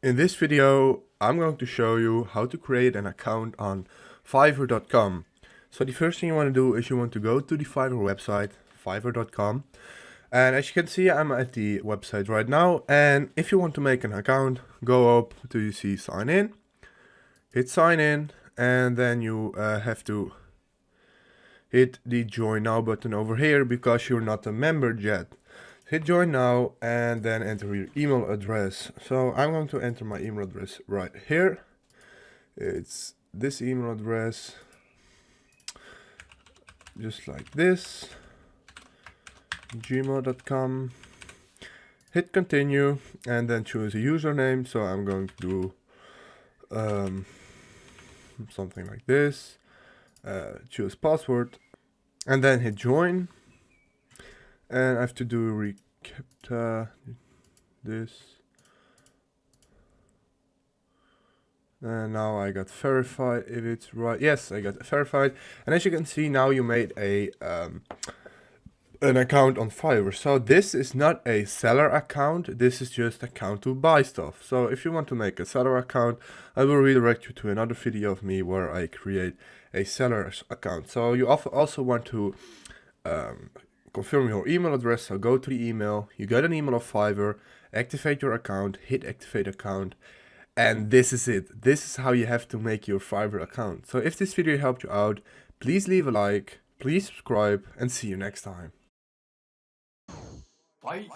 In this video, I'm going to show you how to create an account on Fiverr.com. So the first thing you want to do is you want to go to the Fiverr website, Fiverr.com. And as you can see, I'm at the website right now. And if you want to make an account, go up to you see sign in, hit sign in, and then you have to hit the join now button over here because you're not a member yet. Hit join now and then enter your email address. So I'm going to enter my email address right here. It's this email address, just like this, gmail.com. Hit continue and then choose a username. So I'm going to do something like this. Choose password and then hit join. And I have to do recap this. And now I got verified if it's right. Yes, I got verified. And as you can see, now you made a an account on Fiverr. So this is not a seller account. This is just an account to buy stuff. So if you want to make a seller account, I will redirect you to another video of me where I create a seller's account. So you also want to confirm your email address. So go to the email, you get an email of Fiverr, activate your account, hit activate account, and this is it. This is how you have to make your Fiverr account. So if this video helped you out, please leave a like, please subscribe, and see you next time. Bye.